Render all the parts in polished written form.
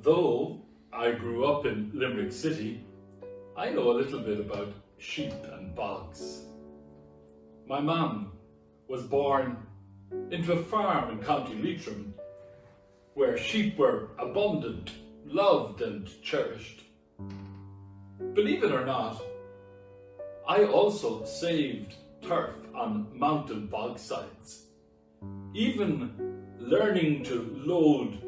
Though I grew up in Limerick City, I know a little bit about sheep and bogs. My mum was born into a farm in County Leitrim where sheep were abundant, loved and cherished. Believe it or not, I also saved turf on mountain bog sides, even learning to load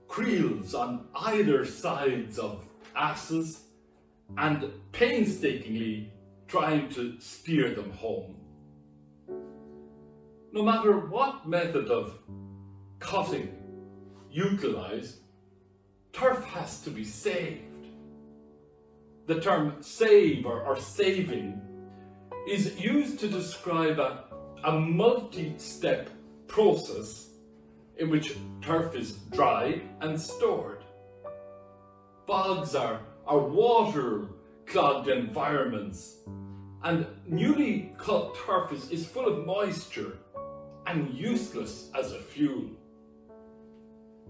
creels on either sides of asses and painstakingly trying to steer them home. No matter what method of cutting utilised, turf has to be saved. The term save or saving is used to describe a multi-step process in which turf is dried and stored. Bogs are water-clogged environments, and newly cut turf is full of moisture and useless as a fuel.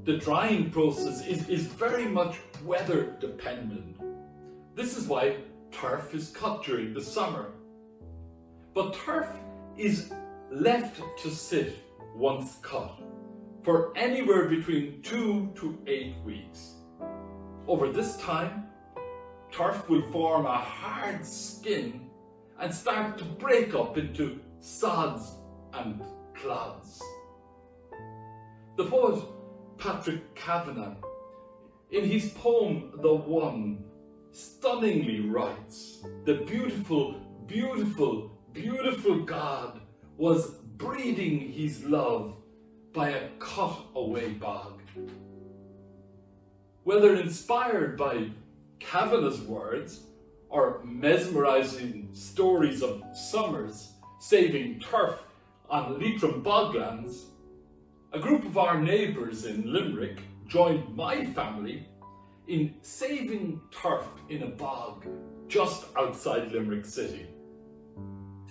The drying process is very much weather dependent. This is why turf is cut during the summer. But turf is left to sit once cut for anywhere between 2 to 8 weeks. Over this time, turf will form a hard skin and start to break up into sods and clods. The poet Patrick Kavanagh, in his poem The One, stunningly writes, "The beautiful, beautiful, beautiful God was breeding his love by a cut-away bog." Whether inspired by Kavanagh's words or mesmerising stories of summers saving turf on Leitrim boglands, a group of our neighbours in Limerick joined my family in saving turf in a bog just outside Limerick City.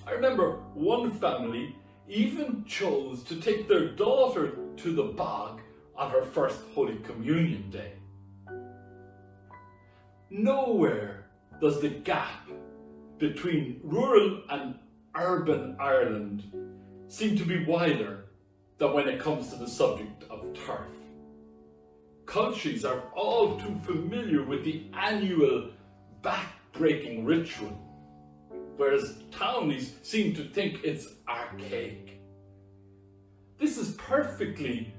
I remember one family even chose to take their daughter to the bog on her first Holy Communion day. Nowhere does the gap between rural and urban Ireland seem to be wider than when it comes to the subject of turf. Cultures are all too familiar with the annual back-breaking ritual, whereas townies seem to think it's archaic. This is perfectly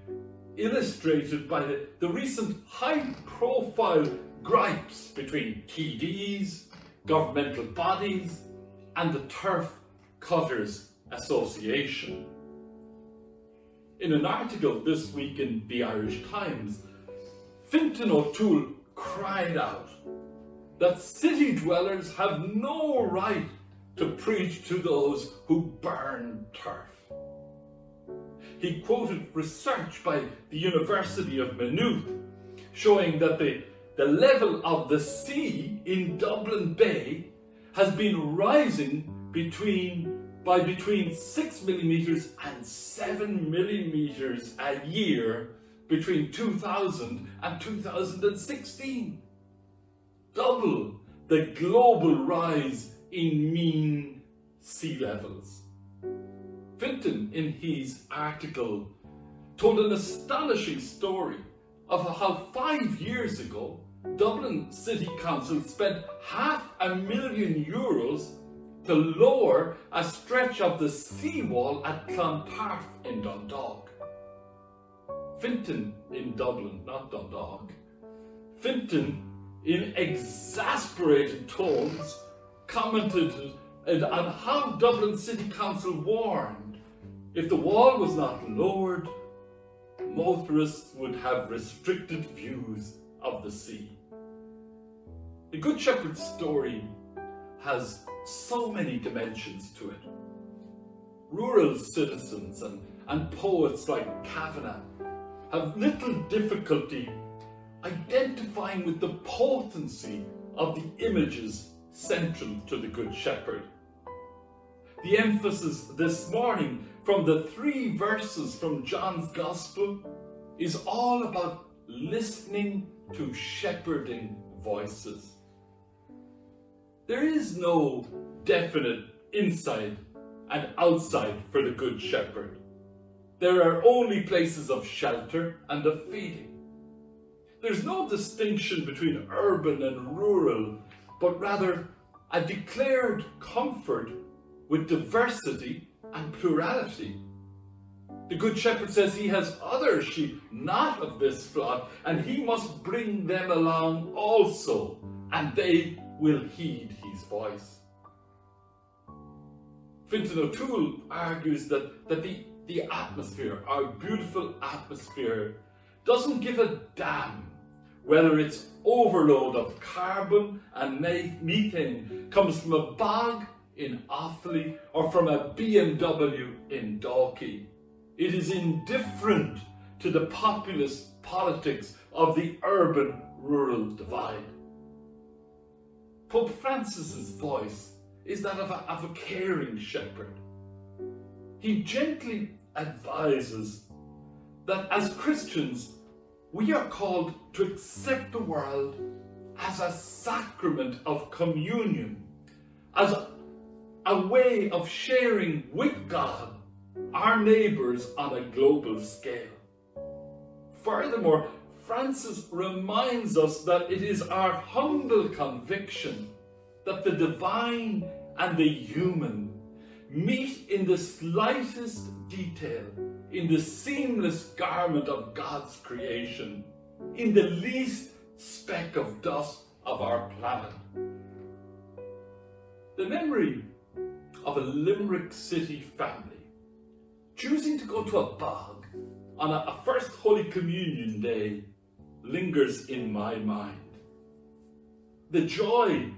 illustrated by the recent high-profile gripes between TDs, governmental bodies, and the Turf Cutters Association. In an article this week in the Irish Times, Fintan O'Toole cried out that city dwellers have no right to preach to those who burn turf. He quoted research by the University of Maynooth showing that the level of the sea in Dublin Bay has been rising by between 6 millimetres and 7 millimetres a year between 2000 and 2016. Double the global rise in mean sea levels. Fintan, in his article, told an astonishing story of how 5 years ago, Dublin City Council spent €500,000 to lower a stretch of the seawall at Clontarf in Dundalk. Fintan in Dublin, not Dundalk. Fintan, in exasperated tones, commented on how Dublin City Council warned if the wall was not lowered, motorists would have restricted views of the sea. The Good Shepherd's story has so many dimensions to it. Rural citizens and poets like Kavanagh have little difficulty identifying with the potency of the images central to the Good Shepherd. The emphasis this morning from the 3 verses from John's Gospel is all about listening to shepherding voices. There is no definite inside and outside for the Good Shepherd. There are only places of shelter and of feeding. There's no distinction between urban and rural, but rather a declared comfort with diversity and plurality. The Good Shepherd says he has other sheep not of this flock, and he must bring them along also, and they will heed his voice. Fintan O'Toole argues that the atmosphere, our beautiful atmosphere, doesn't give a damn whether its overload of carbon and methane comes from a bog in Offaly or from a BMW in Dalkey. It is indifferent to the populist politics of the urban-rural divide. Pope Francis's voice is that of a caring shepherd. He gently advises that as Christians, we are called to accept the world as a sacrament of communion, as a way of sharing with God our neighbours on a global scale. Furthermore, Francis reminds us that it is our humble conviction that the divine and the human meet in the slightest detail, in the seamless garment of God's creation, in the least speck of dust of our planet. The memory of a Limerick City family choosing to go to a bog on a First Holy Communion day lingers in my mind. The joy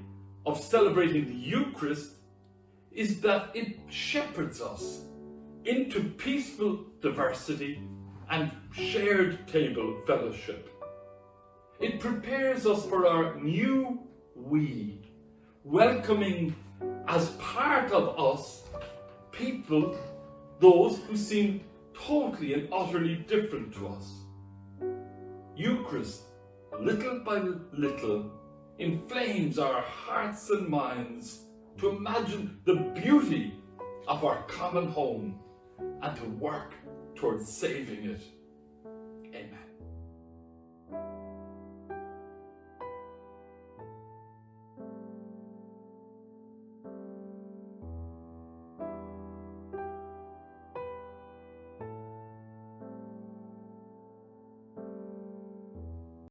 of celebrating the Eucharist is that it shepherds us into peaceful diversity and shared table fellowship. It prepares us for our new we, welcoming as part of us people, those who seem totally and utterly different to us. Eucharist, little by little, inflames our hearts and minds to imagine the beauty of our common home and to work towards saving it.